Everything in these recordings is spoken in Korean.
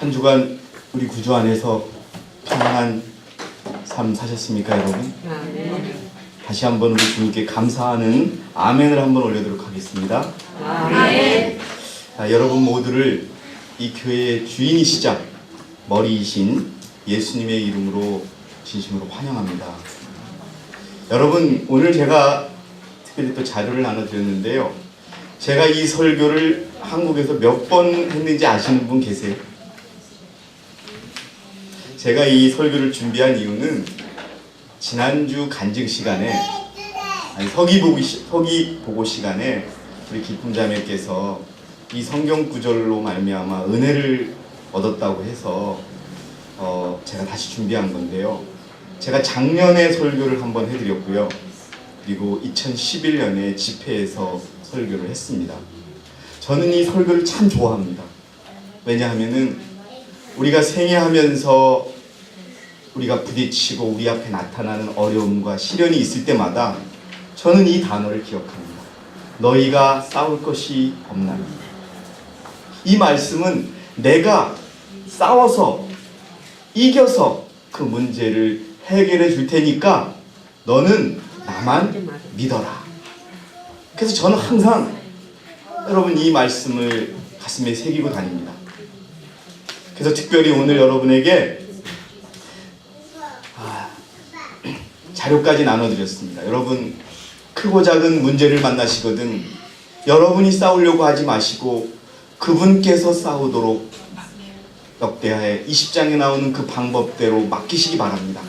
한 주간 우리 구주 안에서 평안한 삶 사셨습니까, 여러분? 아멘. 다시 한번 우리 주님께 감사하는 아멘을 한번 올려도록 하겠습니다. 아멘. 여러분 모두를 이 교회의 주인이시자 머리이신 예수님의 이름으로 진심으로 환영합니다. 여러분, 오늘 제가 특별히 또 자료를 나눠드렸는데요. 제가 이 설교를 한국에서 몇 번 했는지 아시는 분 계세요? 제가 이 설교를 준비한 이유는 지난주 간증 시간에, 서기 보고 시간에 우리 기쁨 자매께서 이 성경 구절로 말미암아 은혜를 얻었다고 해서 제가 다시 준비한 건데요. 제가 작년에 설교를 한번 해드렸고요. 그리고 2011년에 집회에서 설교를 했습니다. 저는 이 설교를 참 좋아합니다. 왜냐하면은 우리가 생애하면서 우리가 부딪히고 우리 앞에 나타나는 어려움과 시련이 있을 때마다 저는 이 단어를 기억합니다. 너희가 싸울 것이 없나니. 이 말씀은 내가 싸워서 이겨서 그 문제를 해결해 줄 테니까 너는 나만 믿어라. 그래서 저는 항상 여러분 이 말씀을 가슴에 새기고 다닙니다. 그래서 특별히 오늘 여러분에게 자료까지 나눠드렸습니다. 여러분, 크고 작은 문제를 만나시거든 여러분이 싸우려고 하지 마시고 그분께서 싸우도록 역대하의 20장에 나오는 그 방법대로 맡기시기 바랍니다.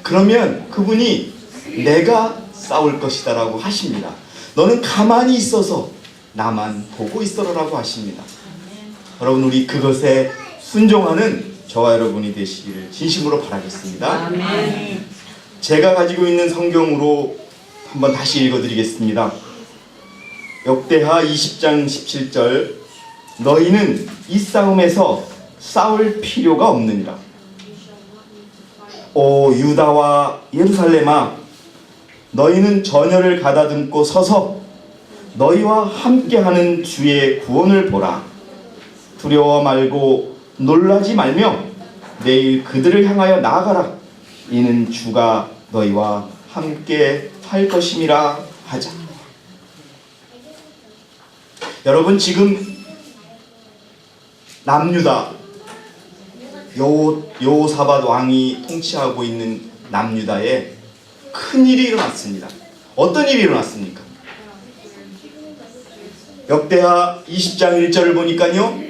그러면 그분이 내가 싸울 것이다 라고 하십니다. 너는 가만히 있어서 나만 보고 있어라라고 하십니다. 여러분, 우리 그것에 순종하는 저와 여러분이 되시기를 진심으로 바라겠습니다. 아멘. 제가 가지고 있는 성경으로 한번 다시 읽어드리겠습니다. 역대하 20장 17절 너희는 이 싸움에서 싸울 필요가 없느니라. 오 유다와 예루살렘아 너희는 전열을 가다듬고 서서 너희와 함께하는 주의 구원을 보라. 두려워 말고 놀라지 말며 내일 그들을 향하여 나아가라. 이는 주가 너희와 함께 할 것임이라 하자. 여러분, 지금 남유다 여호사밧 왕이 통치하고 있는 남유다에 큰 일이 일어났습니다. 어떤 일이 일어났습니까? 역대하 20장 1절을 보니까요,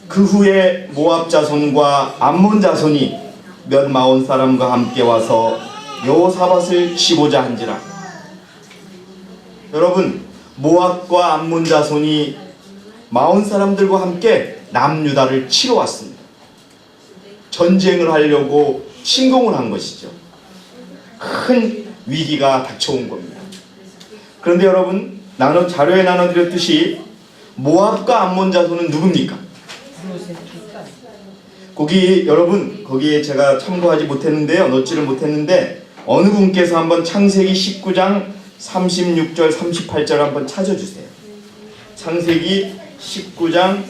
그 후에 모압 자손과 암몬 자손이 몇 마온 사람과 함께 와서 여호사밧을 치고자 한지라. 여러분, 모압과 암몬 자손이 마온 사람들과 함께 남유다를 치러 왔습니다. 전쟁을 하려고 침공을 한 것이죠. 큰 위기가 닥쳐온 겁니다. 그런데 여러분, 자료에 나눠드렸듯이 모압과 암몬 자손은 누굽니까? 거기에 제가 참고하지 못했는데요, 넣지를 못했는데 어느 분께서 한번 창세기 19장 36절 38절 한번 찾아주세요. 창세기 19장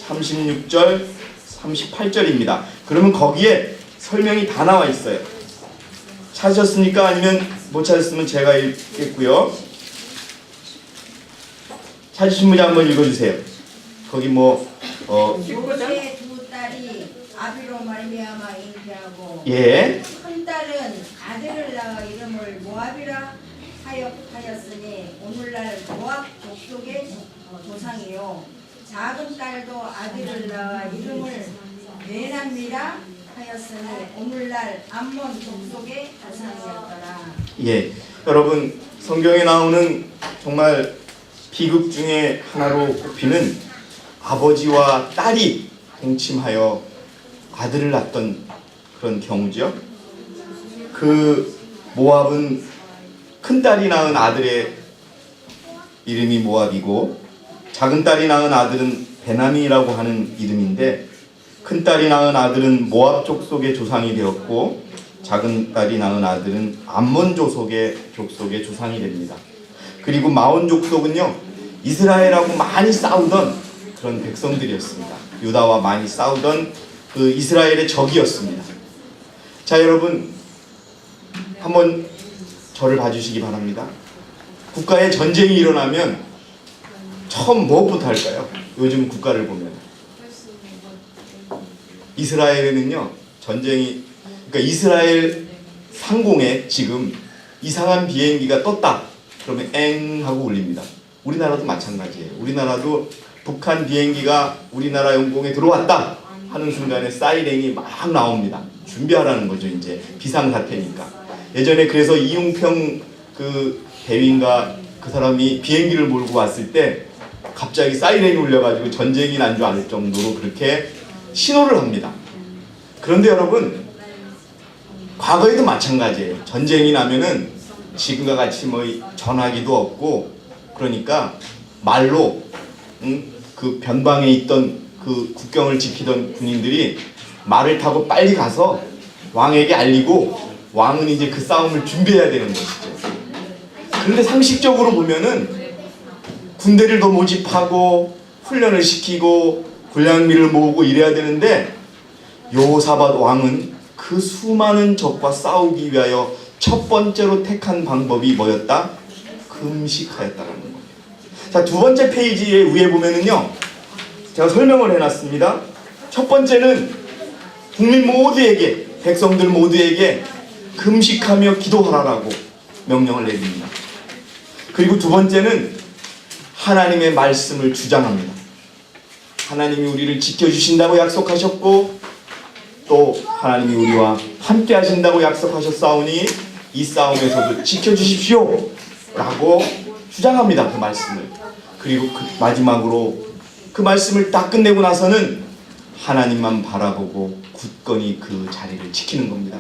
36절 38절입니다. 그러면 거기에 설명이 다 나와 있어요. 찾으셨습니까? 아니면 못 찾았으면 제가 읽겠고요. 찾으신 분이 한번 읽어주세요. 거기 모세의 두 딸이 아비로 말미암아 잉태하고 예. 큰 딸은 아들을 낳아 이름을 모압이라 하였으니 오늘날 모압 족속의 조상이요. 작은 딸도 아들을 낳아 이름을 베남이라 하였으니 오늘날 암몬 족속의 조상이었더라. 예. 여러분, 성경에 나오는 정말 비극 중에 하나로 꼽히는 아버지와 딸이 동침하여 아들을 낳던 그런 경우죠. 그 모압은 큰 딸이 낳은 아들의 이름이 모압이고 작은 딸이 낳은 아들은 베나미라고 하는 이름인데, 큰 딸이 낳은 아들은 모압 족속의 조상이 되었고 작은 딸이 낳은 아들은 암몬 족속의 조상이 됩니다. 그리고 마온 족속은요, 이스라엘하고 많이 싸우던 그런 백성들이었습니다. 유다와 많이 싸우던 그 이스라엘의 적이었습니다. 자, 여러분 한번 저를 봐주시기 바랍니다. 국가에 전쟁이 일어나면 처음 무엇부터 할까요? 요즘 국가를 보면 이스라엘에는요 전쟁이, 그러니까 이스라엘 상공에 지금 이상한 비행기가 떴다 그러면 엥 하고 울립니다. 우리나라도 마찬가지예요. 우리나라도 북한 비행기가 우리나라 영공에 들어왔다 하는 순간에 사이렌이 막 나옵니다. 준비하라는 거죠. 이제 비상사태니까. 예전에 그래서 이용평 그 대위인가 그 사람이 비행기를 몰고 왔을 때 갑자기 사이렌이 울려가지고 전쟁이 난 줄 알 정도로 그렇게 신호를 합니다. 그런데 여러분 과거에도 마찬가지예요. 전쟁이 나면은 지금과 같이 뭐 전화기도 없고 그러니까 말로 그 변방에 있던 그 국경을 지키던 군인들이 말을 타고 빨리 가서 왕에게 알리고 왕은 이제 그 싸움을 준비해야 되는 것이죠. 그런데 상식적으로 보면은 군대를 더 모집하고 훈련을 시키고 군량미를 모으고 이래야 되는데 여호사밧 왕은 그 수많은 적과 싸우기 위하여 첫 번째로 택한 방법이 뭐였다? 금식하였다라는 겁니다. 자, 두 번째 페이지에 위에 보면은요 제가 설명을 해놨습니다. 첫 번째는 국민 모두에게, 백성들 모두에게 금식하며 기도하라라고 명령을 내립니다. 그리고 두 번째는 하나님의 말씀을 주장합니다. 하나님이 우리를 지켜주신다고 약속하셨고 또 하나님이 우리와 함께 하신다고 약속하셨사오니 이 싸움에서도 지켜주십시오 라고 주장합니다. 그 말씀을. 그리고 마지막으로 그 말씀을 딱 끝내고 나서는 하나님만 바라보고 굳건히 그 자리를 지키는 겁니다.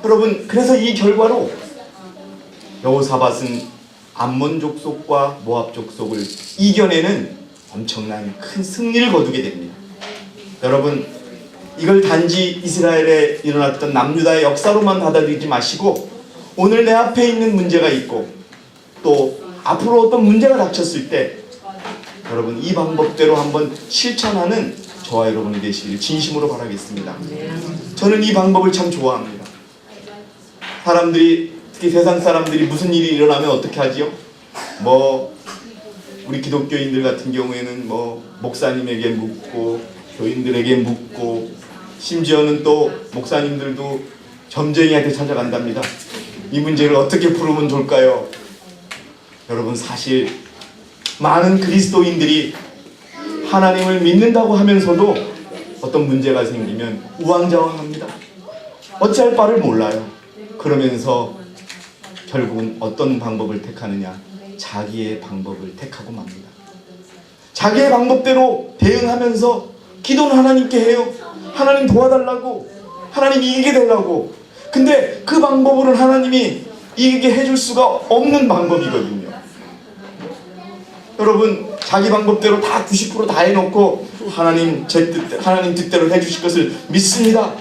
여러분, 그래서 이 결과로 여호사밧은 암몬 족속과 모압 족속을 이겨내는 엄청난 큰 승리를 거두게 됩니다. 여러분, 이걸 단지 이스라엘에 일어났던 남유다의 역사로만 받아들이지 마시고 오늘 내 앞에 있는 문제가 있고 또 앞으로 어떤 문제가 닥쳤을 때 여러분 이 방법대로 한번 실천하는 저와 여러분이 되시길 진심으로 바라겠습니다. 저는 이 방법을 참 좋아합니다. 사람들이, 특히 세상 사람들이 무슨 일이 일어나면 어떻게 하지요? 뭐 우리 기독교인들 같은 경우에는 뭐 목사님에게 묻고 교인들에게 묻고 심지어는 또 목사님들도 점쟁이한테 찾아간답니다. 이 문제를 어떻게 풀으면 좋을까요? 여러분, 사실 많은 그리스도인들이 하나님을 믿는다고 하면서도 어떤 문제가 생기면 우왕좌왕합니다. 어찌할 바를 몰라요. 그러면서 결국은 어떤 방법을 택하느냐? 자기의 방법을 택하고 맙니다. 자기의 방법대로 대응하면서 기도는 하나님께 해요. 하나님 도와달라고, 하나님 이기게 되려고. 근데 그 방법으로는 하나님이 이기게 해줄 수가 없는 방법이거든요. 여러분, 자기 방법대로 다 90% 다 해놓고 하나님 제 뜻대로, 하나님 뜻대로 해주실 것을 믿습니다.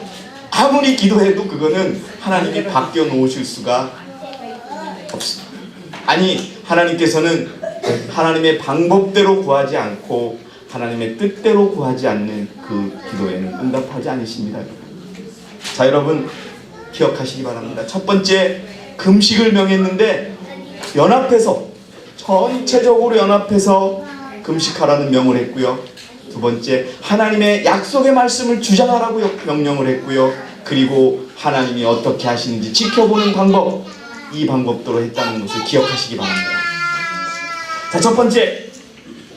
아무리 기도해도 그거는 하나님이 바뀌어 놓으실 수가 없습니다. 아니, 하나님께서는 하나님의 방법대로 구하지 않고 하나님의 뜻대로 구하지 않는 그 기도에는 응답하지 않으십니다. 자, 여러분 기억하시기 바랍니다. 첫 번째, 금식을 명했는데 연합해서, 전체적으로 연합해서 금식하라는 명을 했고요. 두 번째, 하나님의 약속의 말씀을 주장하라고 명령을 했고요. 그리고 하나님이 어떻게 하시는지 지켜보는 방법, 이 방법대로 했다는 것을 기억하시기 바랍니다. 자, 첫 번째,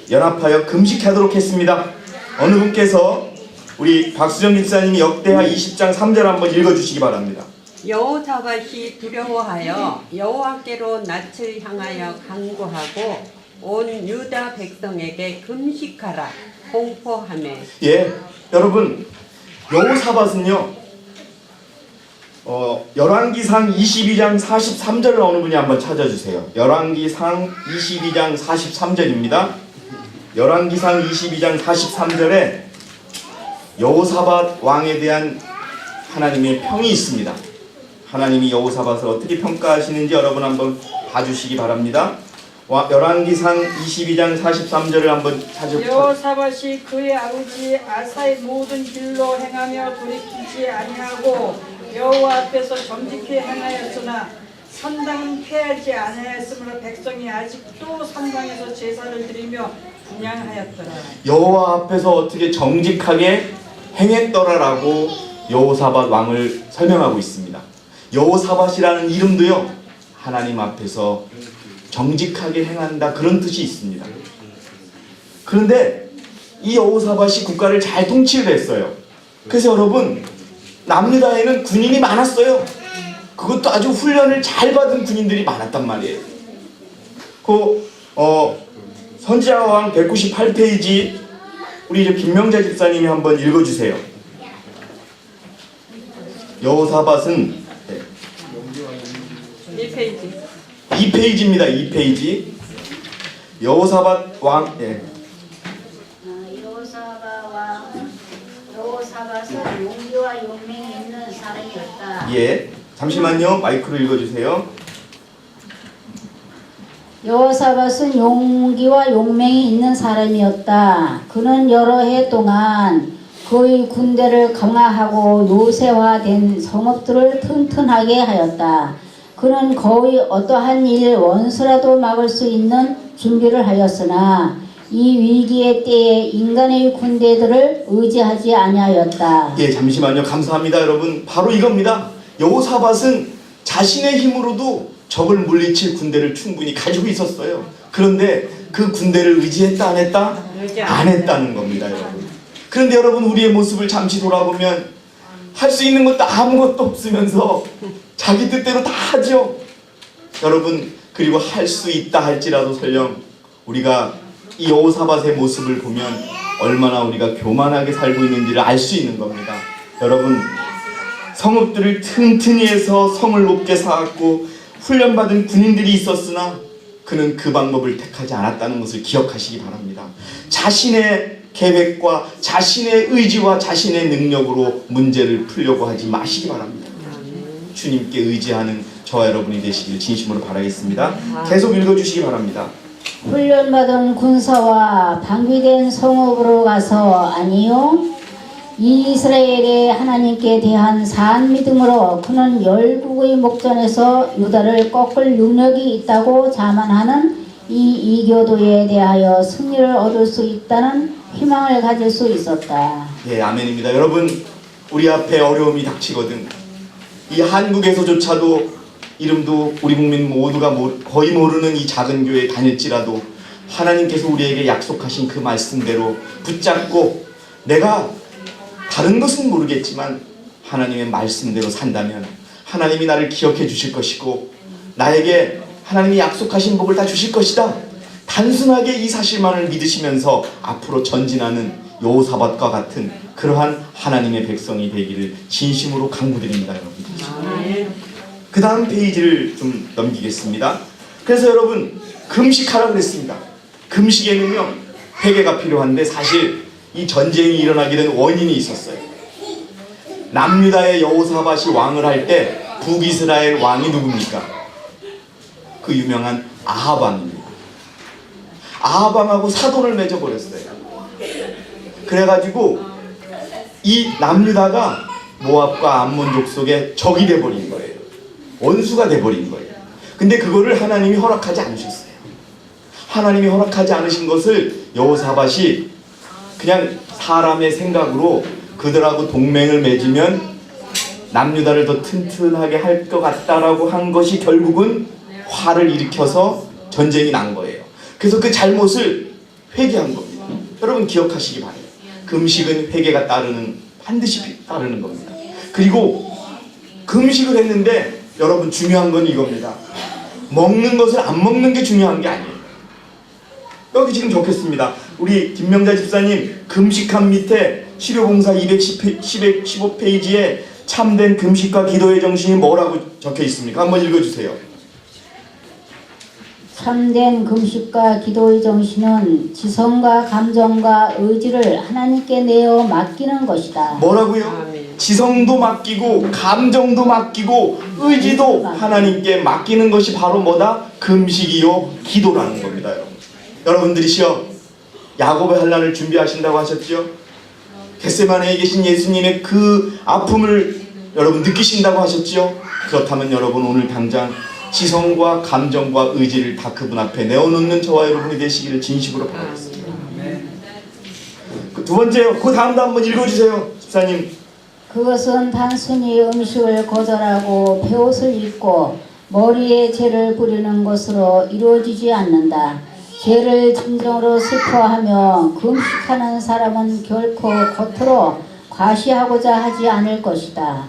연합하여 금식하도록 했습니다. 어느 분께서 우리 박수정 집사님이 역대하 20장 3절 한번 읽어주시기 바랍니다. 여호사밧이 두려워하여 여호와께로 낯을 향하여 간구하고 온 유다 백성에게 금식하라 공포하매. 예, 여러분, 여호사밧은요 열왕기상 22장 43절을 어느 분이 한번 찾아주세요. 열왕기상 22장 43절입니다. 열왕기상 22장 43절에 여호사밧 왕에 대한 하나님의 평이 있습니다. 하나님이 여호사밧을 어떻게 평가하시는지 여러분 한번 봐주시기 바랍니다. 열왕기상 22장 43절을 한번 찾아보세요. 여호사밧이 그의 아버지 아사의 모든 길로 행하며 돌이키지 아니하고 여호와 앞에서 정직히 행하였으나 산당은 패하지 아니하였으므로 백성이 아직도 산당에서 제사를 드리며 분향하였더라. 여호와 앞에서 어떻게 정직하게 행했더라라고 여호사밧 왕을 설명하고 있습니다. 여호사밧이라는 이름도요, 하나님 앞에서 정직하게 행한다, 그런 뜻이 있습니다. 그런데 이 여호사밧이 국가를 잘 통치를 했어요. 그래서 여러분, 남유다에는 군인이 많았어요. 그것도 아주 훈련을 잘 받은 군인들이 많았단 말이에요. 선지자왕 198페이지 우리 이제 김명자 집사님이 한번 읽어주세요. 여호사밧은 1페이지. 2페이지입니다. 2페이지. 여호사밧 왕. 여호사밧은 용기와 용맹이 있는 사람이었다. 예. 잠시만요. 마이크로 읽어주세요. 여호사밧은 용기와 용맹이 있는 사람이었다. 그는 여러 해 동안 그의 군대를 강화하고 요새화된 성읍들을 튼튼하게 하였다. 그는 거의 어떠한 일 원수라도 막을 수 있는 준비를 하였으나 이 위기의 때에 인간의 군대들을 의지하지 아니하였다. 예, 잠시만요. 감사합니다, 여러분. 바로 이겁니다. 여호사밧은 자신의 힘으로도 적을 물리칠 군대를 충분히 가지고 있었어요. 그런데 그 군대를 의지했다, 안 했다? 안 했다는 겁니다, 여러분. 그런데 여러분, 우리의 모습을 잠시 돌아보면 할 수 있는 것도 아무것도 없으면서 자기 뜻대로 다 하죠. 여러분, 그리고 할 수 있다 할지라도 설령 우리가 이 여호사밧의 모습을 보면 얼마나 우리가 교만하게 살고 있는지를 알 수 있는 겁니다. 여러분, 성읍들을 튼튼히 해서 성을 높게 쌓았고 훈련받은 군인들이 있었으나 그는 그 방법을 택하지 않았다는 것을 기억하시기 바랍니다. 자신의 계획과 자신의 의지와 자신의 능력으로 문제를 풀려고 하지 마시기 바랍니다. 주님께 의지하는 저와 여러분이 되시길 진심으로 바라겠습니다. 계속 읽어주시기 바랍니다. 훈련받은 군사와 방비된 성읍으로 가서 아니요 이스라엘의 하나님께 대한 산 믿음으로 그는 열국의 목전에서 유다를 꺾을 능력이 있다고 자만하는 이 이교도에 대하여 승리를 얻을 수 있다는 희망을 가질 수 있었다. 예, 아멘입니다. 여러분, 우리 앞에 어려움이 닥치거든 이 한국에서조차도 이름도 우리 국민 모두가 거의 모르는 이 작은 교회에 다닐지라도 하나님께서 우리에게 약속하신 그 말씀대로 붙잡고 내가 다른 것은 모르겠지만 하나님의 말씀대로 산다면 하나님이 나를 기억해 주실 것이고 나에게 하나님이 약속하신 복을 다 주실 것이다. 단순하게 이 사실만을 믿으시면서 앞으로 전진하는 여호사밧과 같은 그러한 하나님의 백성이 되기를 진심으로 간구드립니다, 여러분. 그 다음 페이지를 좀 넘기겠습니다. 그래서 여러분, 금식하라 그랬습니다. 금식에는요 회개가 필요한데 사실 이 전쟁이 일어나게 된 원인이 있었어요. 남유다의 여호사밧이 왕을 할 때 북이스라엘 왕이 누굽니까? 그 유명한 아합 왕입니다. 아합 왕하고 사돈을 맺어버렸어요. 그래가지고 이 남유다가 모압과 암몬족 속에 적이 돼버린 거예요. 원수가 돼버린 거예요. 근데 그거를 하나님이 허락하지 않으셨어요. 하나님이 허락하지 않으신 것을 여호사밧이 그냥 사람의 생각으로 그들하고 동맹을 맺으면 남유다를 더 튼튼하게 할 것 같다라고 한 것이 결국은 화를 일으켜서 전쟁이 난 거예요. 그래서 그 잘못을 회개한 겁니다. 여러분 기억하시기 바래요. 금식은 회개가 반드시 따르는 겁니다. 그리고 금식을 했는데 여러분 중요한 건 이겁니다. 먹는 것을 안 먹는 게 중요한 게 아니에요. 여기 지금 적혔습니다. 우리 김명자 집사님 금식함 밑에 치료봉사 215페이지에 참된 금식과 기도의 정신이 뭐라고 적혀 있습니까? 한번 읽어주세요. 참된 금식과 기도의 정신은 지성과 감정과 의지를 하나님께 내어 맡기는 것이다. 뭐라고요? 아멘. 지성도 맡기고 감정도 맡기고 의지도 하나님께 맡기는 것이 바로 뭐다? 금식이요 기도라는 겁니다. 여러분들이시여 야곱의 환난을 준비하신다고 하셨죠? 겟세마네에 계신 예수님의 그 아픔을 여러분 느끼신다고 하셨죠? 그렇다면 여러분 오늘 당장 지성과 감정과 의지를 다 그분 앞에 내어놓는 저와 여러분이 되시기를 진심으로 바라겠습니다. 두 번째요. 그 다음도 한번 읽어주세요, 집사님. 그것은 단순히 음식을 거절하고 베옷을 입고 머리에 죄를 뿌리는 것으로 이루어지지 않는다. 죄를 진정으로 슬퍼하며 금식하는 사람은 결코 겉으로 과시하고자 하지 않을 것이다.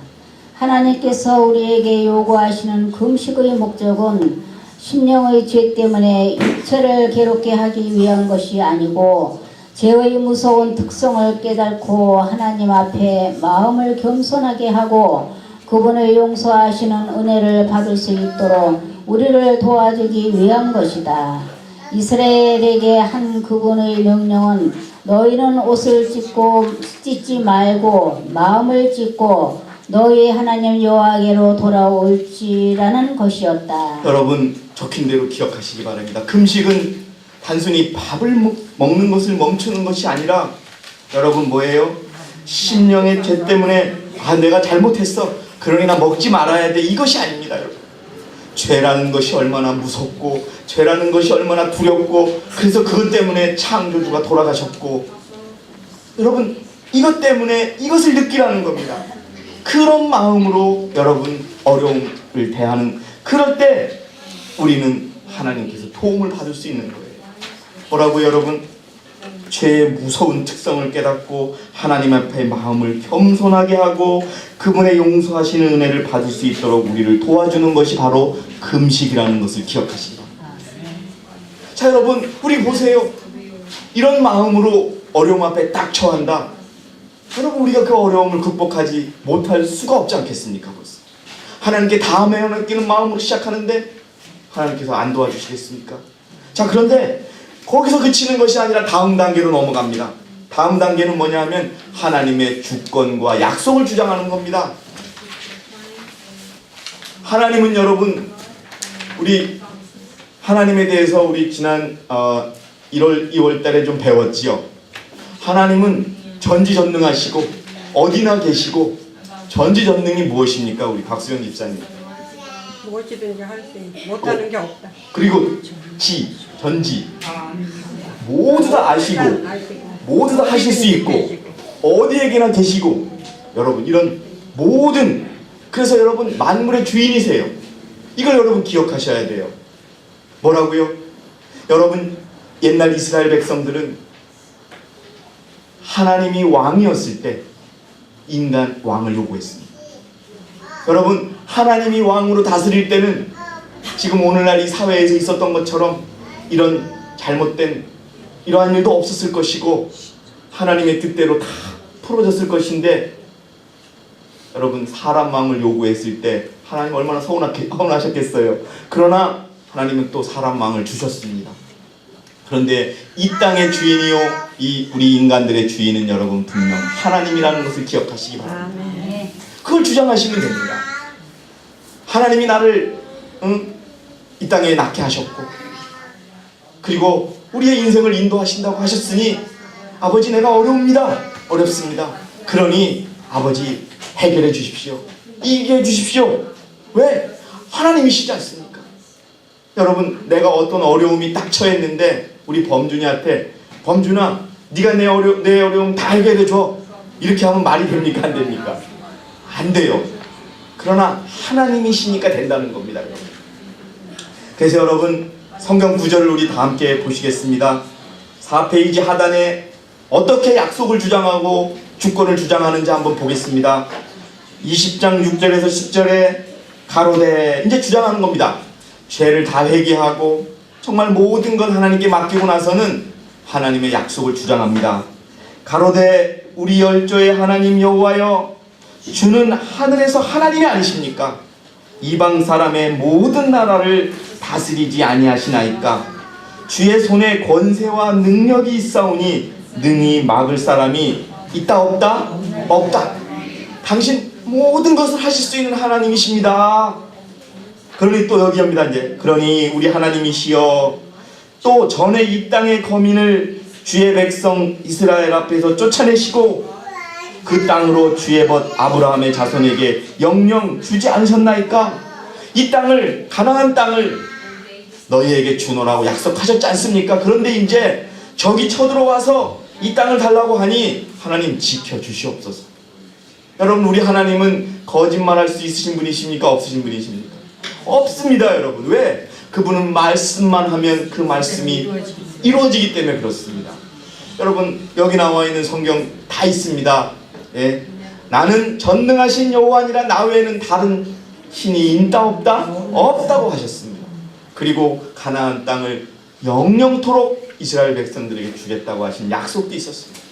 하나님께서 우리에게 요구하시는 금식의 목적은 심령의 죄 때문에 육체를 괴롭게 하기 위한 것이 아니고 죄의 무서운 특성을 깨닫고 하나님 앞에 마음을 겸손하게 하고 그분의 용서하시는 은혜를 받을 수 있도록 우리를 도와주기 위한 것이다. 이스라엘에게 한 그분의 명령은 너희는 옷을 찢지 말고 마음을 찢고 너희 하나님 여호와께로 돌아올지라는 것이었다. 여러분 적힌 대로 기억하시기 바랍니다. 금식은 단순히 밥을 먹는 것을 멈추는 것이 아니라 여러분 뭐예요? 심령의 죄 때문에 내가 잘못했어 그러니 나 먹지 말아야 돼 이것이 아닙니다. 여러분 죄라는 것이 얼마나 무섭고 죄라는 것이 얼마나 두렵고 그래서 그것 때문에 창조주가 돌아가셨고 여러분 이것 때문에 이것을 느끼라는 겁니다. 그런 마음으로 여러분 어려움을 대하는 그럴 때 우리는 하나님께서 도움을 받을 수 있는 거예요. 뭐라고 여러분? 죄의 무서운 특성을 깨닫고 하나님 앞에 마음을 겸손하게 하고 그분의 용서하시는 은혜를 받을 수 있도록 우리를 도와주는 것이 바로 금식이라는 것을 기억하시기 바랍니다. 자 여러분 우리 보세요. 이런 마음으로 어려움 앞에 딱 처한다. 여러분 우리가 그 어려움을 극복하지 못할 수가 없지 않겠습니까? 벌써 하나님께 다음에 맡기는 마음으로 시작하는데 하나님께서 안 도와주시겠습니까? 자 그런데 거기서 그치는 것이 아니라 다음 단계로 넘어갑니다. 다음 단계는 뭐냐 하면 하나님의 주권과 약속을 주장하는 겁니다. 하나님은 여러분 우리 하나님에 대해서 우리 지난 1월 2월 달에 좀 배웠지요. 하나님은 전지전능하시고 어디나 계시고 전지전능이 무엇입니까? 우리 박수현 집사님. 무엇이든지 할 수 있고 못하는 게 없다. 그리고 전지 모두 다 아시고 모두 다 하실 수 있고 어디에게나 계시고 여러분 이런 모든 그래서 여러분 만물의 주인이세요. 이걸 여러분 기억하셔야 돼요. 뭐라고요? 여러분 옛날 이스라엘 백성들은 하나님이 왕이었을 때 인간 왕을 요구했습니다. 여러분 하나님이 왕으로 다스릴 때는 지금 오늘날 이 사회에서 있었던 것처럼 이런 잘못된 이러한 일도 없었을 것이고 하나님의 뜻대로 다 풀어졌을 것인데 여러분 사람 왕을 요구했을 때 하나님 얼마나 서운하셨겠어요. 그러나 하나님은 또 사람 왕을 주셨습니다. 그런데 이 땅의 주인이요 우리 인간들의 주인은 여러분 분명 하나님이라는 것을 기억하시기 바랍니다. 그걸 주장하시면 됩니다. 하나님이 나를 이 땅에 낳게 하셨고 그리고 우리의 인생을 인도하신다고 하셨으니 아버지 내가 어렵습니다. 그러니 아버지 해결해 주십시오. 이기해 주십시오. 왜? 하나님이시지 않습니까? 여러분 내가 어떤 어려움이 딱 처했는데 우리 범준이한테 범준아 네가 내 어려움 다 해결해 줘. 이렇게 하면 말이 됩니까? 안 됩니까? 안 돼요. 그러나 하나님이시니까 된다는 겁니다. 여러분. 그래서 여러분 성경 구절을 우리 다 함께 보시겠습니다. 4페이지 하단에 어떻게 약속을 주장하고 주권을 주장하는지 한번 보겠습니다. 20장 6절에서 10절에 가로되 이제 주장하는 겁니다. 죄를 다 회개하고 정말 모든 걸 하나님께 맡기고 나서는 하나님의 약속을 주장합니다. 가로되 우리 열조의 하나님 여호와여 주는 하늘에서 하나님이 아니십니까? 이방 사람의 모든 나라를 다스리지 아니하시나이까? 주의 손에 권세와 능력이 있사오니 능히 막을 사람이 있다 없다? 없다. 당신 모든 것을 하실 수 있는 하나님이십니다. 그러니 또 여기입니다. 이제 그러니 우리 하나님이시여 또 전에 이 땅의 거민을 주의 백성 이스라엘 앞에서 쫓아내시고 그 땅으로 주의 벗 아브라함의 자손에게 영영 주지 않으셨나이까? 이 땅을 가나안 땅을 너희에게 주노라고 약속하셨지 않습니까? 그런데 이제 적이 쳐들어와서 이 땅을 달라고 하니 하나님 지켜주시옵소서. 여러분 우리 하나님은 거짓말할 수 있으신 분이십니까? 없으신 분이십니까? 없습니다 여러분. 왜? 그분은 말씀만 하면 그 말씀이 이루어지기 때문에 그렇습니다. 여러분 여기 나와 있는 성경 다 있습니다. 예. 나는 전능하신 여호와니라 나 외에는 다른 신이 있다 없다? 없다고 하셨습니다. 그리고 가나안 땅을 영영토록 이스라엘 백성들에게 주겠다고 하신 약속도 있었습니다.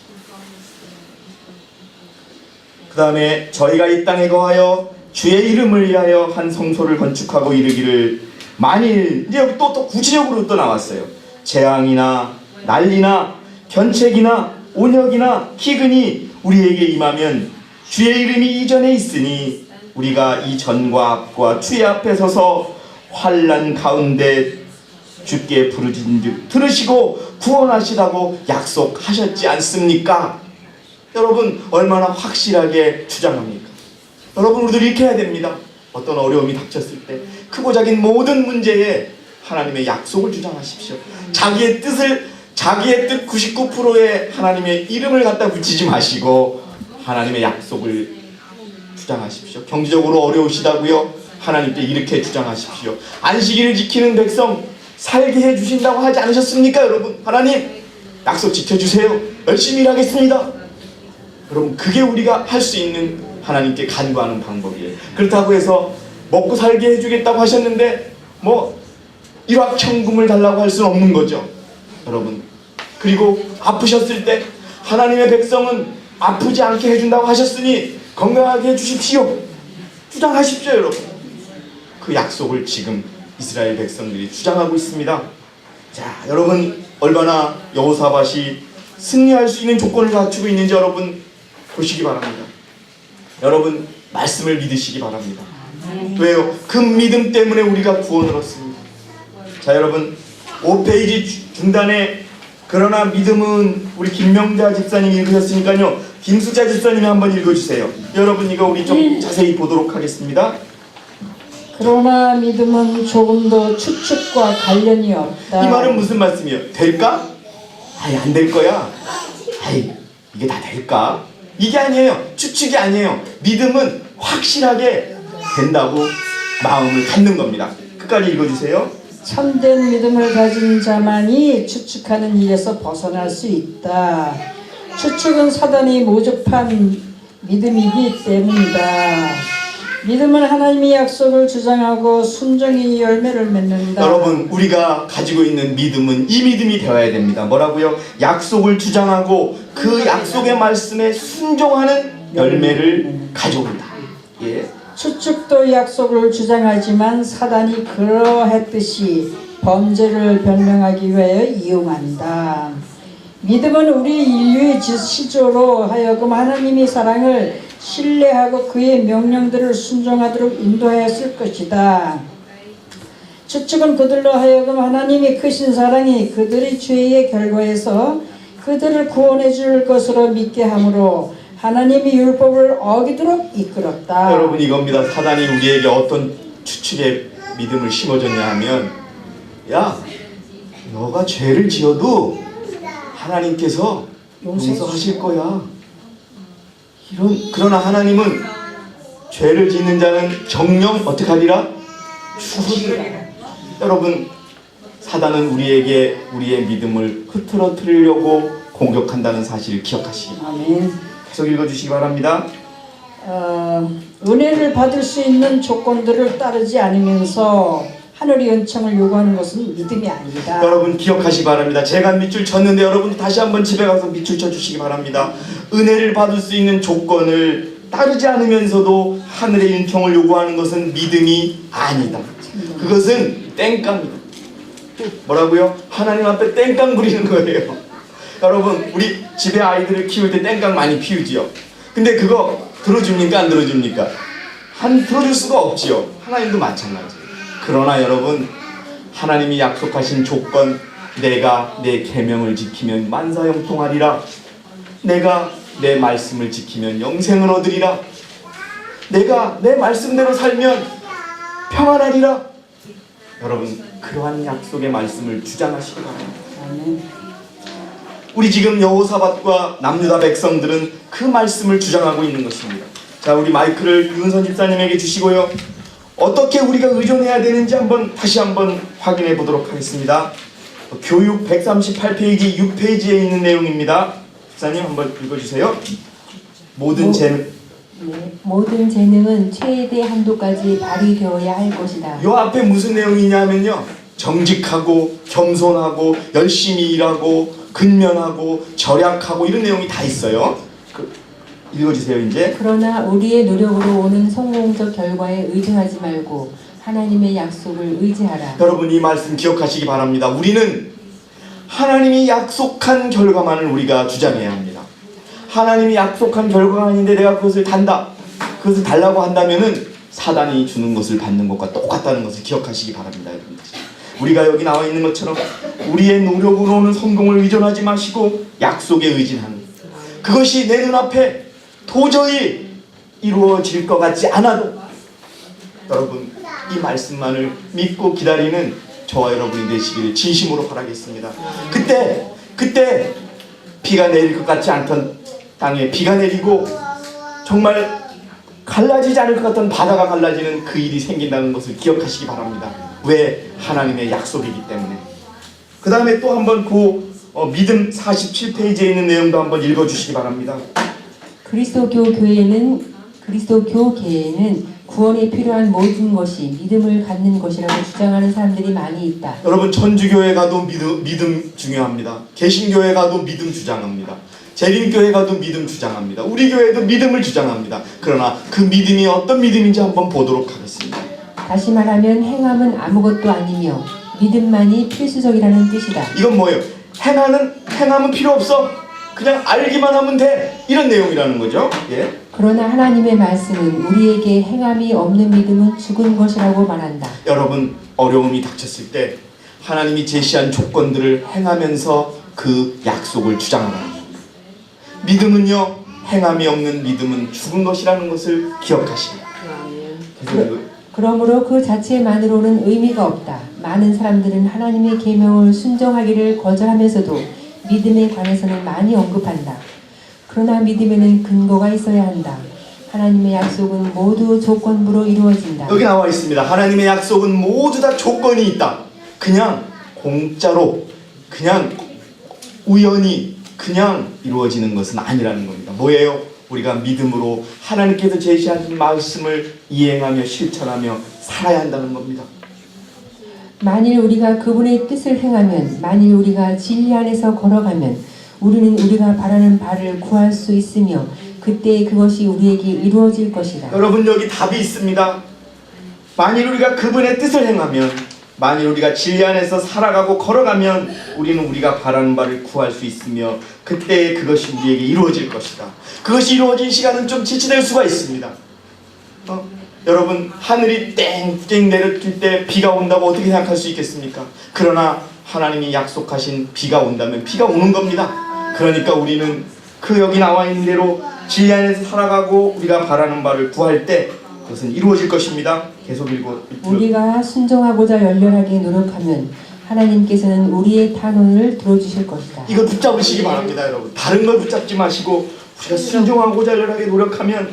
그 다음에 저희가 이 땅에 거하여 주의 이름을 위하여 한 성소를 건축하고 이르기를 만일 이제 여기 또 구체적으로 또 나왔어요. 재앙이나 난리나 견책이나 온역이나 기근이 우리에게 임하면 주의 이름이 이전에 있으니 우리가 이 전과 앞과 주의 앞에 서서 환난 가운데 주께 부르짖은즉 들으시고 구원하시라고 약속하셨지 않습니까? 여러분 얼마나 확실하게 주장합니까? 여러분 우리도 이렇게 해야 됩니다. 어떤 어려움이 닥쳤을 때 크고 작은 모든 문제에 하나님의 약속을 주장하십시오. 자기의 뜻 99%의 하나님의 이름을 갖다 붙이지 마시고 하나님의 약속을 주장하십시오. 경제적으로 어려우시다고요? 하나님께 이렇게 주장하십시오. 안식일을 지키는 백성 살게 해주신다고 하지 않으셨습니까? 여러분 하나님 약속 지켜주세요. 열심히 일하겠습니다. 여러분 그게 우리가 할 수 있는 하나님께 간구하는 방법이에요. 그렇다고 해서 먹고 살게 해주겠다고 하셨는데 뭐 일확천금을 달라고 할 수는 없는 거죠. 여러분 그리고 아프셨을 때 하나님의 백성은 아프지 않게 해준다고 하셨으니 건강하게 해주십시오. 주장하십시오. 여러분 그 약속을 지금 이스라엘 백성들이 주장하고 있습니다. 자 여러분 얼마나 여호사밧이 승리할 수 있는 조건을 갖추고 있는지 여러분 보시기 바랍니다. 여러분 말씀을 믿으시기 바랍니다. 왜요? 그 믿음 때문에 우리가 구원을 얻습니다. 자 여러분 5페이지 중단에 그러나 믿음은 우리 김명자 집사님이 읽으셨으니까요 김숙자 집사님이 한번 읽어주세요. 여러분 이거 우리 좀 자세히 보도록 하겠습니다. 그러나 믿음은 조금도 추측과 관련이 없다. 이 말은 무슨 말씀이에요? 될까? 아이 안 될 거야. 아이 이게 다 될까? 이게 아니에요. 추측이 아니에요. 믿음은 확실하게 된다고 마음을 갖는 겁니다. 끝까지 읽어주세요. 참된 믿음을 가진 자만이 추측하는 일에서 벗어날 수 있다. 추측은 사단이 모집한 믿음이기 때문이다. 믿음은 하나님의 약속을 주장하고 순종의 열매를 맺는다. 여러분 우리가 가지고 있는 믿음은 이 믿음이 되어야 됩니다. 뭐라고요? 약속을 주장하고 그 약속의 말씀에 순종하는 열매를 가져온다. 예. 추측도 약속을 주장하지만 사단이 그러했듯이 범죄를 변명하기 위하여 이용한다. 믿음은 우리 인류의 시조로 하여금 하나님의 사랑을 신뢰하고 그의 명령들을 순종하도록 인도하였을 것이다. 추측은 그들로 하여금 하나님의 크신 사랑이 그들의 죄의 결과에서 그들을 구원해 줄 것으로 믿게 하므로 하나님의 율법을 어기도록 이끌었다. 여러분 이겁니다. 사단이 우리에게 어떤 추측의 믿음을 심어줬냐 하면 야 너가 죄를 지어도 하나님께서 용서하실 거야. 그러나 하나님은 죄를 짓는 자는 정령 어떻게 하리라? 죽으리라. 여러분 사단은 우리에게 우리의 믿음을 흐트러뜨리려고 공격한다는 사실을 기억하시기 바랍니다. 아멘. 계속 읽어주시기 바랍니다. 은혜를 받을 수 있는 조건들을 따르지 않으면서 하늘의 은총을 요구하는 것은 믿음이 아니다. 여러분 기억하시기 바랍니다. 제가 밑줄 쳤는데 여러분 다시 한번 집에 가서 밑줄 쳐주시기 바랍니다. 은혜를 받을 수 있는 조건을 따르지 않으면서도 하늘의 은총을 요구하는 것은 믿음이 아니다. 그것은 땡깡입니다. 뭐라고요? 하나님 앞에 땡깡 부리는 거예요. 여러분 우리 집에 아이들을 키울 때 땡깡 많이 피우지요. 근데 그거 들어줍니까? 안 들어줍니까? 들어줄 수가 없지요. 하나님도 마찬가지예요. 그러나 여러분, 하나님이 약속하신 조건, 내가 내 계명을 지키면 만사형통하리라. 내가 내 말씀을 지키면 영생을 얻으리라. 내가 내 말씀대로 살면 평안하리라. 여러분, 그러한 약속의 말씀을 주장하시기 바랍니다. 우리 지금 여호사밧과 남유다 백성들은 그 말씀을 주장하고 있는 것입니다. 자, 우리 마이크를 윤선 집사님에게 주시고요. 어떻게 우리가 의존해야 되는지 다시 한번 확인해 보도록 하겠습니다. 교육 138페이지 6페이지에 있는 내용입니다. 집사님 한번 읽어주세요. 모든 재능은 최대 한도까지 발휘되어야 할 것이다. 요 앞에 무슨 내용이냐면요, 정직하고 겸손하고 열심히 일하고 근면하고 절약하고 이런 내용이 다 있어요. 읽어주세요. 이제 그러나 우리의 노력으로 오는 성공적 결과에 의존하지 말고 하나님의 약속을 의지하라. 여러분, 이 말씀 기억하시기 바랍니다. 우리는 하나님이 약속한 결과만을 우리가 주장해야 합니다. 하나님이 약속한 결과가 아닌데 내가 그것을 달라고 한다면은 사단이 주는 것을 받는 것과 똑같다는 것을 기억하시기 바랍니다. 여러분, 우리가 여기 나와 있는 것처럼 우리의 노력으로는 성공을 의존하지 마시고 약속에 의진하는, 그것이 내 눈앞에 도저히 이루어질 것 같지 않아도 여러분, 이 말씀만을 믿고 기다리는 저와 여러분이 되시기를 진심으로 바라겠습니다. 그때 비가 내릴 것 같지 않던 땅에 비가 내리고 정말 갈라지지 않을 것 같던 바다가 갈라지는 그 일이 생긴다는 것을 기억하시기 바랍니다. 왜? 하나님의 약속이기 때문에. 그 다음에 또 한번 믿음 47페이지에 있는 내용도 한번 읽어주시기 바랍니다. 그리스도교 계에는 구원에 필요한 모든 것이 믿음을 갖는 것이라고 주장하는 사람들이 많이 있다. 여러분, 천주교회 가도 믿음 중요합니다. 개신교회 가도 믿음 주장합니다. 재림교회 가도 믿음 주장합니다. 우리 교회도 믿음을 주장합니다. 그러나 그 믿음이 어떤 믿음인지 한번 보도록 하겠습니다. 다시 말하면 행함은 아무것도 아니며 믿음만이 필수적이라는 뜻이다. 이건 뭐예요? 행함은 필요 없어. 그냥 알기만 하면 돼. 이런 내용이라는 거죠. 예. 그러나 하나님의 말씀은 우리에게 행함이 없는 믿음은 죽은 것이라고 말한다. 여러분, 어려움이 닥쳤을 때 하나님이 제시한 조건들을 행하면서 그 약속을 주장하라는 겁니다. 믿음은요, 행함이 없는 믿음은 죽은 것이라는 것을 기억하시기 바랍니다. 그러므로 그 자체만으로는 의미가 없다. 많은 사람들은 하나님의 계명을 순종하기를 거절하면서도 믿음에 관해서는 많이 언급한다. 그러나 믿음에는 근거가 있어야 한다. 하나님의 약속은 모두 조건부로 이루어진다. 여기 나와 있습니다. 하나님의 약속은 모두 다 조건이 있다. 그냥 공짜로, 그냥 우연히 그냥 이루어지는 것은 아니라는 겁니다. 뭐예요? 우리가 믿음으로 하나님께서 제시하신 말씀을 이행하며 실천하며 살아야 한다는 겁니다. 만일 우리가 그분의 뜻을 행하면, 만일 우리가 진리 안에서 걸어가면 우리는 우리가 바라는 바를 구할 수 있으며 그때 그것이 우리에게 이루어질 것이다. 여러분, 여기 답이 있습니다. 만일 우리가 그분의 뜻을 행하면, 만일 우리가 진리 안에서 살아가고 걸어가면 우리는 우리가 바라는 바를 구할 수 있으며 그때 그것이 우리에게 이루어질 것이다. 그것이 이루어진 시간은 좀 지체될 수가 있습니다. 여러분, 하늘이 땡땡 내려칠 때 비가 온다고 어떻게 생각할 수 있겠습니까? 그러나 하나님이 약속하신 비가 온다면 비가 오는 겁니다. 그러니까 우리는 그 여기 나와 있는 대로 진리 안에서 살아가고 우리가 바라는 바를 구할 때 그것은 이루어질 것입니다. 계속 우리가 순종하고자 열렬하게 노력하면 하나님께서는 우리의 탄원을 들어주실 것이다. 이거 붙잡으시기 바랍니다. 여러분, 다른 걸 붙잡지 마시고 우리가 순종하고자 열렬하게 노력하면,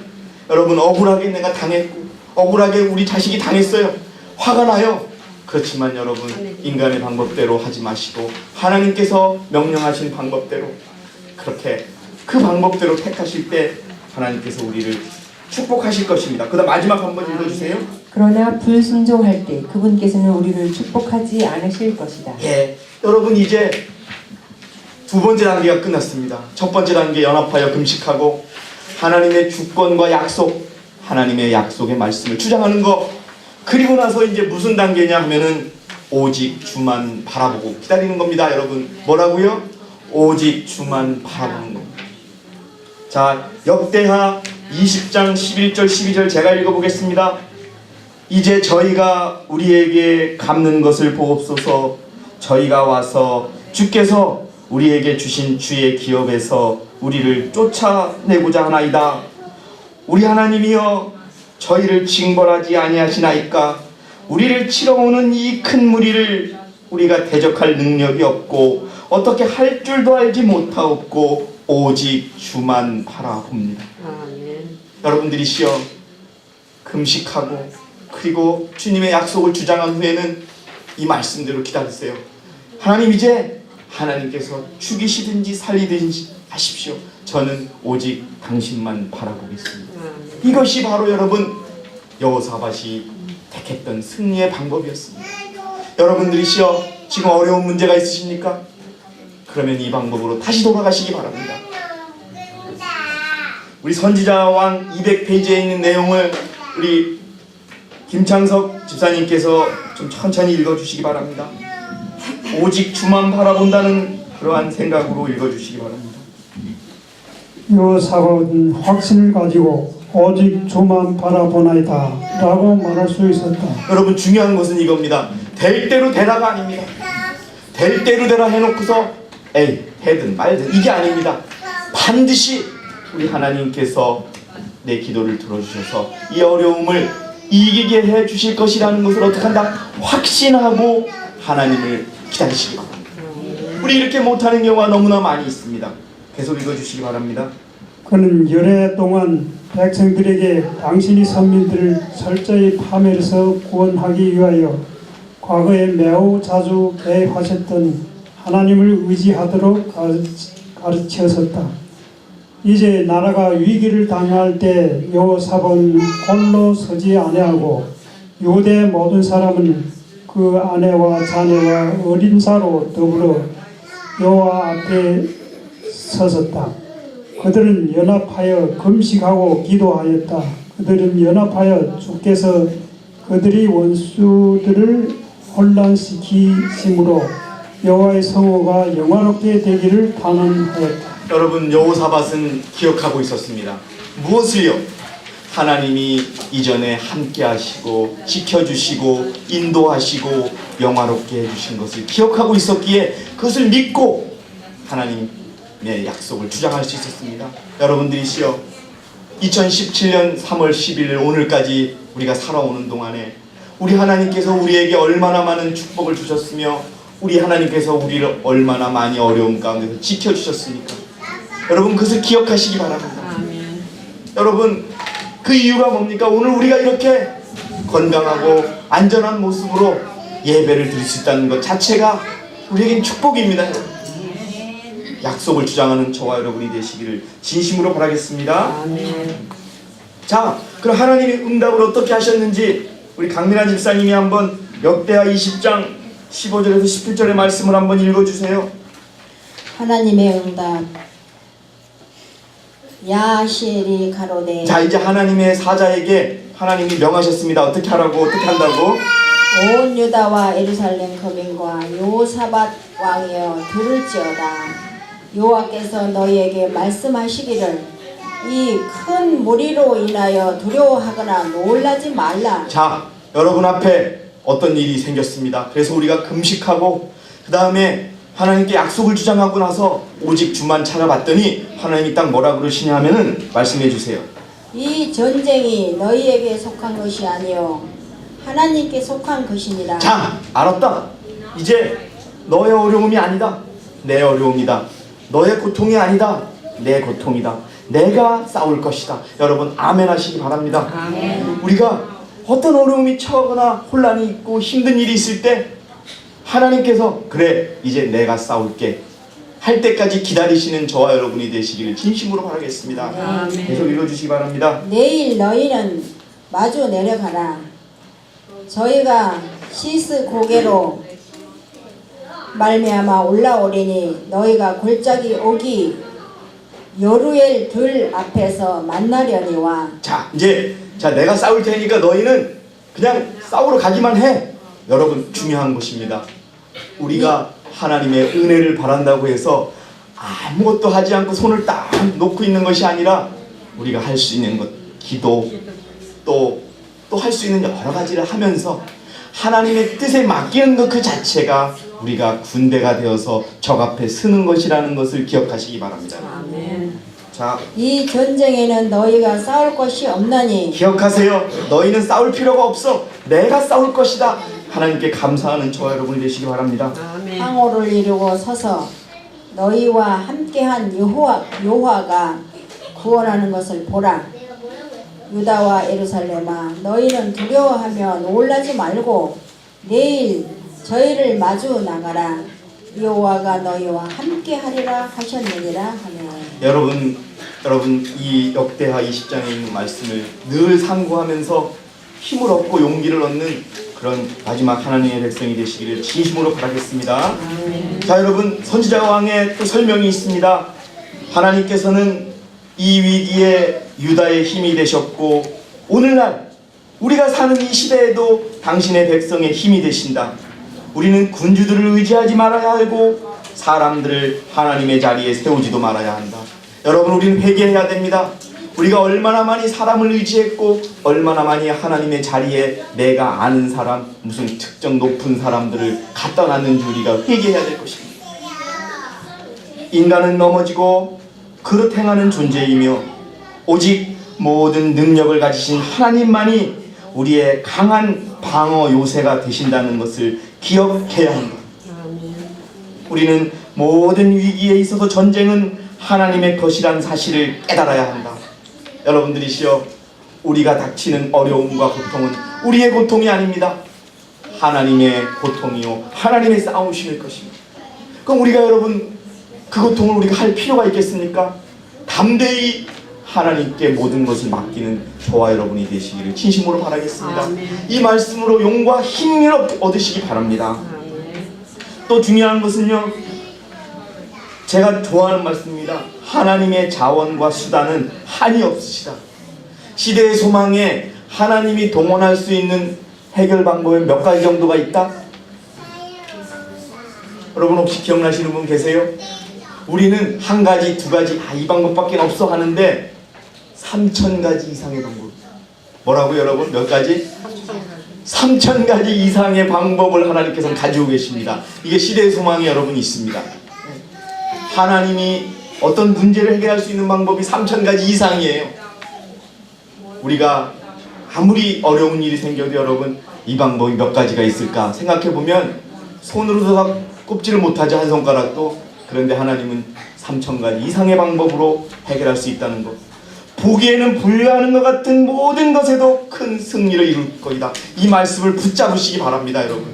여러분, 억울하게 내가 당했고 억울하게 우리 자식이 당했어요. 화가 나요. 그렇지만 여러분, 인간의 방법대로 하지 마시고 하나님께서 명령하신 방법대로, 그렇게 그 방법대로 택하실 때 하나님께서 우리를 축복하실 것입니다. 그 다음 마지막 한번 읽어주세요. 그러나 불순종할 때 그분께서는 우리를 축복하지 않으실 것이다. 예, 여러분, 이제 두 번째 단계가 끝났습니다. 첫 번째 단계, 연합하여 금식하고 하나님의 주권과 약속, 하나님의 약속의 말씀을 주장하는 거. 그리고 나서 이제 무슨 단계냐 하면은 오직 주만 바라보고 기다리는 겁니다. 여러분, 뭐라고요? 오직 주만 바라보는 겁니다. 자, 역대하 20장 11절 12절 제가 읽어보겠습니다. 이제 저희가 우리에게 갚는 것을 보옵소서. 저희가 와서 주께서 우리에게 주신 주의 기업에서 우리를 쫓아내고자 하나이다. 우리 하나님이여, 저희를 징벌하지 아니하시나이까. 우리를 치러 오는 이 큰 무리를 우리가 대적할 능력이 없고 어떻게 할 줄도 알지 못하옵고 오직 주만 바라봅니다. 아멘. 여러분들이시여, 금식하고 그리고 주님의 약속을 주장한 후에는 이 말씀대로 기다리세요. 하나님, 이제 하나님께서 죽이시든지 살리든지 하십시오. 저는 오직 당신만 바라보겠습니다. 이것이 바로 여러분 여호사밧이 택했던 승리의 방법이었습니다. 여러분들이시여, 지금 어려운 문제가 있으십니까? 그러면 이 방법으로 다시 돌아가시기 바랍니다. 우리 선지자왕 200페이지에 있는 내용을 우리 김창석 집사님께서 좀 천천히 읽어주시기 바랍니다. 오직 주만 바라본다는 그러한 생각으로 읽어주시기 바랍니다. 여호사밧은 확신을 가지고 오직 주만 바라보나이다 라고 말할 수 있었다. 여러분, 중요한 것은 이겁니다. 될 대로 되라가 아닙니다. 될 대로 되라 해놓고서 에이 해든 말든 이게 아닙니다. 반드시 우리 하나님께서 내 기도를 들어주셔서 이 어려움을 이기게 해주실 것이라는 것을 어떻게 한다? 확신하고 하나님을 기다리시기 바랍니다. 우리 이렇게 못하는 경우가 너무나 많이 있습니다. 계속 읽어주시기 바랍니다. 그는 열해 동안 백성들에게 당신이 선민들을 철저히 파멸해서 구원하기 위하여 과거에 매우 자주 개입하셨던 하나님을 의지하도록 가르치셨다. 이제 나라가 위기를 당할 때 여호사밧은 홀로 서지 아니하고 유대 모든 사람은 그 아내와 자녀와 어린 자로 더불어 여호와 앞에 서섰다. 그들은 연합하여 금식하고 기도하였다. 그들은 연합하여 주께서 그들이 원수들을 혼란시키심으로 여호와의 성호가 영화롭게 되기를 단언하였다. 여러분, 여호사밧은 기억하고 있었습니다. 무엇을요? 하나님이 이전에 함께 하시고 지켜주시고 인도하시고 영화롭게 해주신 것을 기억하고 있었기에 그것을 믿고 하나님의 약속을 주장할 수 있었습니다. 여러분들이시여, 2017년 3월 11일 오늘까지 우리가 살아오는 동안에 우리 하나님께서 우리에게 얼마나 많은 축복을 주셨으며 우리 하나님께서 우리를 얼마나 많이 어려움 가운데서 지켜주셨습니까? 여러분, 그것을 기억하시기 바랍니다. 아멘. 여러분, 그 이유가 뭡니까? 오늘 우리가 이렇게 건강하고 안전한 모습으로 예배를 드릴 수 있다는 것 자체가 우리에겐 축복입니다. 약속을 주장하는 저와 여러분이 되시기를 진심으로 바라겠습니다. 아멘. 자, 그럼 하나님의 응답을 어떻게 하셨는지 우리 강민아 집사님이 한번 역대하 20장 15절에서 17절의 말씀을 한번 읽어주세요. 하나님의 응답. 야시엘이 가로되 자, 이제 하나님의 사자에게 하나님이 명하셨습니다. 어떻게 하라고, 어떻게 한다고? 온 유다와 예루살렘 거민과 여호사밧 왕이여 들을지어다. 여호와께서 너희에게 말씀하시기를 이 큰 무리로 인하여 두려워하거나 놀라지 말라. 자, 여러분 앞에 어떤 일이 생겼습니다. 그래서 우리가 금식하고 그 다음에 하나님께 약속을 주장하고 나서 오직 주만 찾아봤더니 하나님이 딱 뭐라 그러시냐 하면은 말씀해 주세요. 이 전쟁이 너희에게 속한 것이 아니요 하나님께 속한 것이니라. 자, 알았다. 이제 너의 어려움이 아니다. 내 어려움이다. 너의 고통이 아니다. 내 고통이다. 내가 싸울 것이다. 여러분, 아멘 하시기 바랍니다. 아멘. 우리가 어떤 어려움이 처하거나 혼란이 있고 힘든 일이 있을 때 하나님께서 그래, 이제 내가 싸울게 할 때까지 기다리시는 저와 여러분이 되시기를 진심으로 바라겠습니다. 아멘. 계속 읽어주시기 바랍니다. 내일 너희는 마주 내려가라. 저희가 시스 고개로 말미암아 올라오리니 너희가 골짜기 오기 여루엘 들 앞에서 만나려니와. 자, 이제 내가 싸울 테니까 너희는 그냥 싸우러 가기만 해. 여러분, 중요한 것입니다. 우리가 하나님의 은혜를 바란다고 해서 아무것도 하지 않고 손을 딱 놓고 있는 것이 아니라 우리가 할 수 있는 것, 기도, 또 할 수 있는 여러 가지를 하면서 하나님의 뜻에 맡기는 것 그 자체가 우리가 군대가 되어서 적 앞에 서는 것이라는 것을 기억하시기 바랍니다. 자, 이 전쟁에는 너희가 싸울 것이 없나니 기억하세요. 너희는 싸울 필요가 없어. 내가 싸울 것이다. 하나님께 감사하는 저와 여러분이 되시기 바랍니다. 항호를 이루고 서서 너희와 함께한 여호와가 구원하는 것을 보라. 유다와 예루살렘아, 너희는 두려워하며 놀라지 말고 내일 저희를 마주 나가라. 여호와가 너희와 함께하리라 하셨느니라 하네. 여러분 이 역대하 20장에 있는 말씀을 늘 상고하면서 힘을 얻고 용기를 얻는 그런 마지막 하나님의 백성이 되시기를 진심으로 바라겠습니다. 자, 여러분, 선지자 왕의 또 설명이 있습니다. 하나님께서는 이 위기에 유다의 힘이 되셨고 오늘날 우리가 사는 이 시대에도 당신의 백성의 힘이 되신다. 우리는 군주들을 의지하지 말아야 하고 사람들을 하나님의 자리에 세우지도 말아야 한다. 여러분, 우리는 회개해야 됩니다. 우리가 얼마나 많이 사람을 의지했고 얼마나 많이 하나님의 자리에 내가 아는 사람, 무슨 특정 높은 사람들을 갖다 놨는지 우리가 회개해야 될 것입니다. 인간은 넘어지고 그릇 행하는 존재이며 오직 모든 능력을 가지신 하나님만이 우리의 강한 방어 요새가 되신다는 것을 기억해야 한다. 우리는 모든 위기에 있어서 전쟁은 하나님의 것이란 사실을 깨달아야 한다. 여러분들이시여, 우리가 닥치는 어려움과 고통은 우리의 고통이 아닙니다. 하나님의 고통이요 하나님의 싸우심일 것입니다. 그럼 우리가 여러분 그 고통을 우리가 할 필요가 있겠습니까? 담대히 하나님께 모든 것을 맡기는 저와 여러분이 되시기를 진심으로 바라겠습니다. 이 말씀으로 용과 힘을 얻으시기 바랍니다. 또 중요한 것은요, 제가 좋아하는 말씀입니다. 하나님의 자원과 수단은 한이 없으시다. 시대의 소망에 하나님이 동원할 수 있는 해결 방법은 몇 가지 정도가 있다? 여러분 혹시 기억나시는 분 계세요? 우리는 한 가지, 두 가지, 이 방법밖에 없어 하는데 3,000가지 이상의 방법. 뭐라고 여러분? 몇 가지? 3,000가지 이상의 방법을 하나님께서는 가지고 계십니다. 이게 시대의 소망이 여러분 있습니다. 하나님이 어떤 문제를 해결할 수 있는 방법이 3,000가지 이상이에요. 우리가 아무리 어려운 일이 생겨도 여러분 이 방법이 몇 가지가 있을까 생각해보면 손으로도 다 꼽지를 못하죠, 한 손가락도. 그런데 하나님은 3,000가지 이상의 방법으로 해결할 수 있다는 것. 보기에는 불가능한 것 같은 모든 것에도 큰 승리를 이룰 것이다. 이 말씀을 붙잡으시기 바랍니다, 여러분.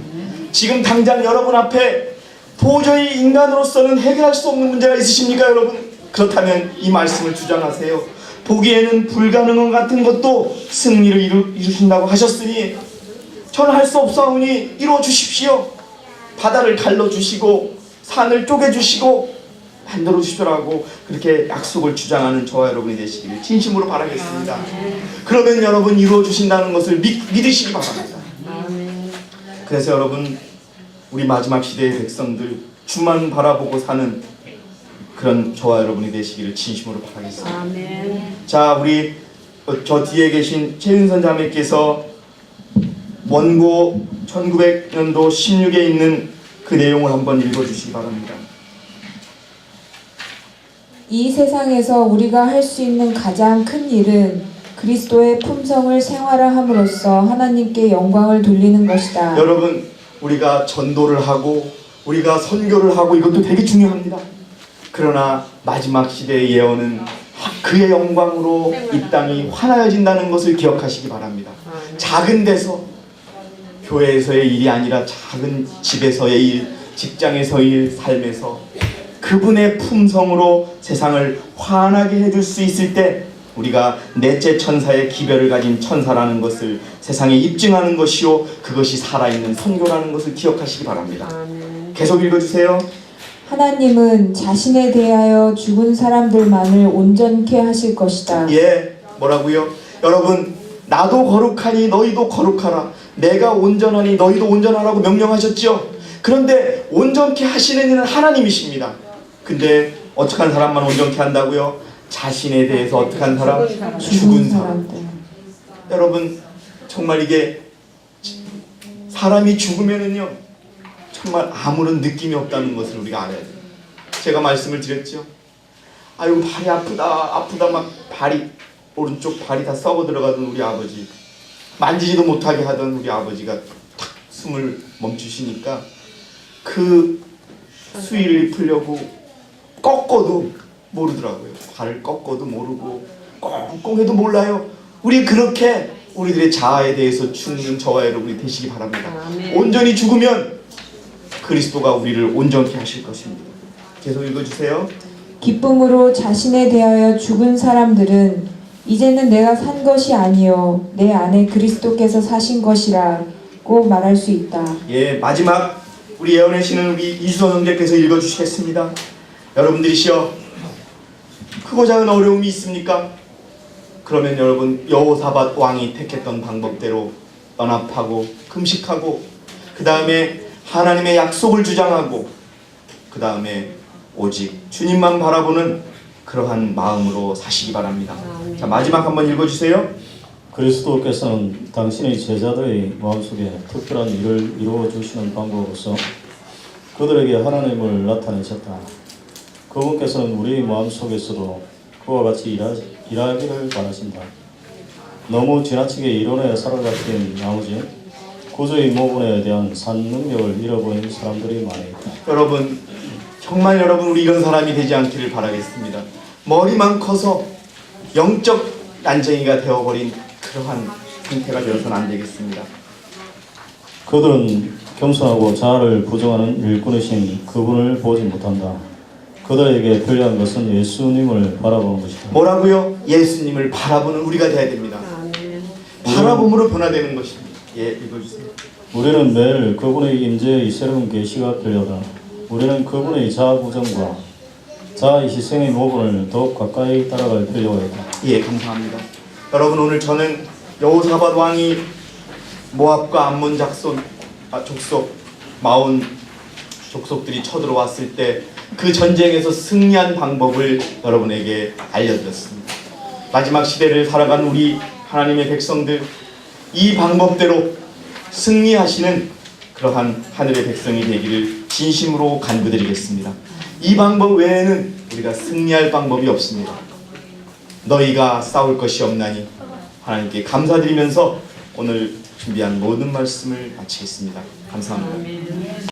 지금 당장 여러분 앞에 도저히 인간으로서는 해결할 수 없는 문제가 있으십니까, 여러분? 그렇다면 이 말씀을 주장하세요. 보기에는 불가능한 것 같은 것도 승리를 이루신다고 하셨으니 저는 할 수 없사오니 이루어 주십시오. 바다를 갈라 주시고 산을 쪼개 주시고 만들어 주시더라고 그렇게 약속을 주장하는 저와 여러분이 되시기를 진심으로 바라겠습니다. 그러면 여러분 이루어 주신다는 것을 믿으시기 바랍니다. 그래서 여러분, 우리 마지막 시대의 백성들 주만 바라보고 사는 그런 저와 여러분이 되시기를 진심으로 바라겠습니다. 자, 우리 저 뒤에 계신 최윤선 자매께서 원고 1900년도 16에 있는 그 내용을 한번 읽어주시기 바랍니다. 이 세상에서 우리가 할 수 있는 가장 큰 일은 그리스도의 품성을 생활화함으로써 하나님께 영광을 돌리는 것이다. 여러분, 우리가 전도를 하고 우리가 선교를 하고 이것도 되게 중요합니다. 그러나 마지막 시대의 예언은 그의 영광으로 이 땅이 환하여진다는 것을 기억하시기 바랍니다. 작은 데서, 교회에서의 일이 아니라 작은 집에서의 일, 직장에서의 일, 삶에서 그분의 품성으로 세상을 환하게 해줄 수 있을 때 우리가 넷째 천사의 기별을 가진 천사라는 것을 세상에 입증하는 것이요, 그것이 살아있는 선교라는 것을 기억하시기 바랍니다. 계속 읽어주세요. 하나님은 자신에 대하여 죽은 사람들만을 온전케 하실 것이다. 예, 뭐라고요? 여러분, 나도 거룩하니 너희도 거룩하라. 내가 온전하니 너희도 온전하라고 명령하셨죠? 그런데 온전케 하시는 이는 하나님이십니다. 근데 어떻게 한 사람만 온전케 한다고요? 자신에 대해서 어떻게 한 사람? 죽은 사람. 죽은 사람. 여러분 정말 이게 사람이 죽으면은요 정말 아무런 느낌이 없다는 것을 우리가 알아야 돼요. 제가 말씀을 드렸죠. 아이고 발이 아프다 막 발이 오른쪽 발이 다 썩어 들어가던 우리 아버지, 만지지도 못하게 하던 우리 아버지가 탁 숨을 멈추시니까 그 수위를 풀려고 꺾어도 모르더라고요. 발을 꺾어도 모르고 꽁꽁해도 몰라요. 우리 그렇게 우리들의 자아에 대해서 죽는 저와 여러분이 되시기 바랍니다. 아멘. 온전히 죽으면 그리스도가 우리를 온전케 하실 것입니다. 계속 읽어주세요. 기쁨으로 자신에 대하여 죽은 사람들은 이제는 내가 산 것이 아니요 내 안에 그리스도께서 사신 것이라고 말할 수 있다. 예, 마지막 우리 예언의 신은 우리 이수선 형제께서 읽어주시겠습니다. 여러분들이시여, 크고 작은 어려움이 있습니까? 그러면 여러분 여호사밧 왕이 택했던 방법대로 연합하고 금식하고 그 다음에 하나님의 약속을 주장하고 그 다음에 오직 주님만 바라보는 그러한 마음으로 사시기 바랍니다. 자, 마지막 한번 읽어주세요. 그리스도께서는 당신의 제자들의 마음속에 특별한 일을 이루어 주시는 방법으로서 그들에게 하나님을 나타내셨다. 그분께서는 우리 마음속에서도 그와 같이 일하기를 바라신다. 너무 지나치게 이론에 살아갔던 나머지 구주의 모분에 대한 산 능력을 잃어버린 사람들이 많이 있다. 여러분 정말 여러분 우리 이런 사람이 되지 않기를 바라겠습니다. 머리만 커서 영적 난쟁이가 되어버린 그러한 상태가 되어서는 안 되겠습니다. 그들은 겸손하고 자아를 부정하는 일꾼이신 그분을 보지 못한다. 그들에게 필요한 것은 예수님을 바라보는 것이다. 뭐라고요? 예수님을 바라보는 우리가 되어야 됩니다. 아멘. 바라봄으로 변화되는 것입니다. 예, 읽어주세요. 우리는 매일 그분의 임재의 새로운 계시가 필요하다. 우리는 그분의 자아 부정과 자아의 희생의 모범을 더욱 가까이 따라갈 필요가 있다. 예, 감사합니다. 여러분 오늘 저는 여호사밧 왕이 모압과 암몬 족속 마온 족속들이 쳐들어왔을 때 그 전쟁에서 승리한 방법을 여러분에게 알려드렸습니다. 마지막 시대를 살아간 우리 하나님의 백성들, 이 방법대로 승리하시는 그러한 하늘의 백성이 되기를 진심으로 간구드리겠습니다. 이 방법 외에는 우리가 승리할 방법이 없습니다. 너희가 싸울 것이 없나니 하나님께 감사드리면서 오늘 준비한 모든 말씀을 마치겠습니다. 감사합니다. 아멘.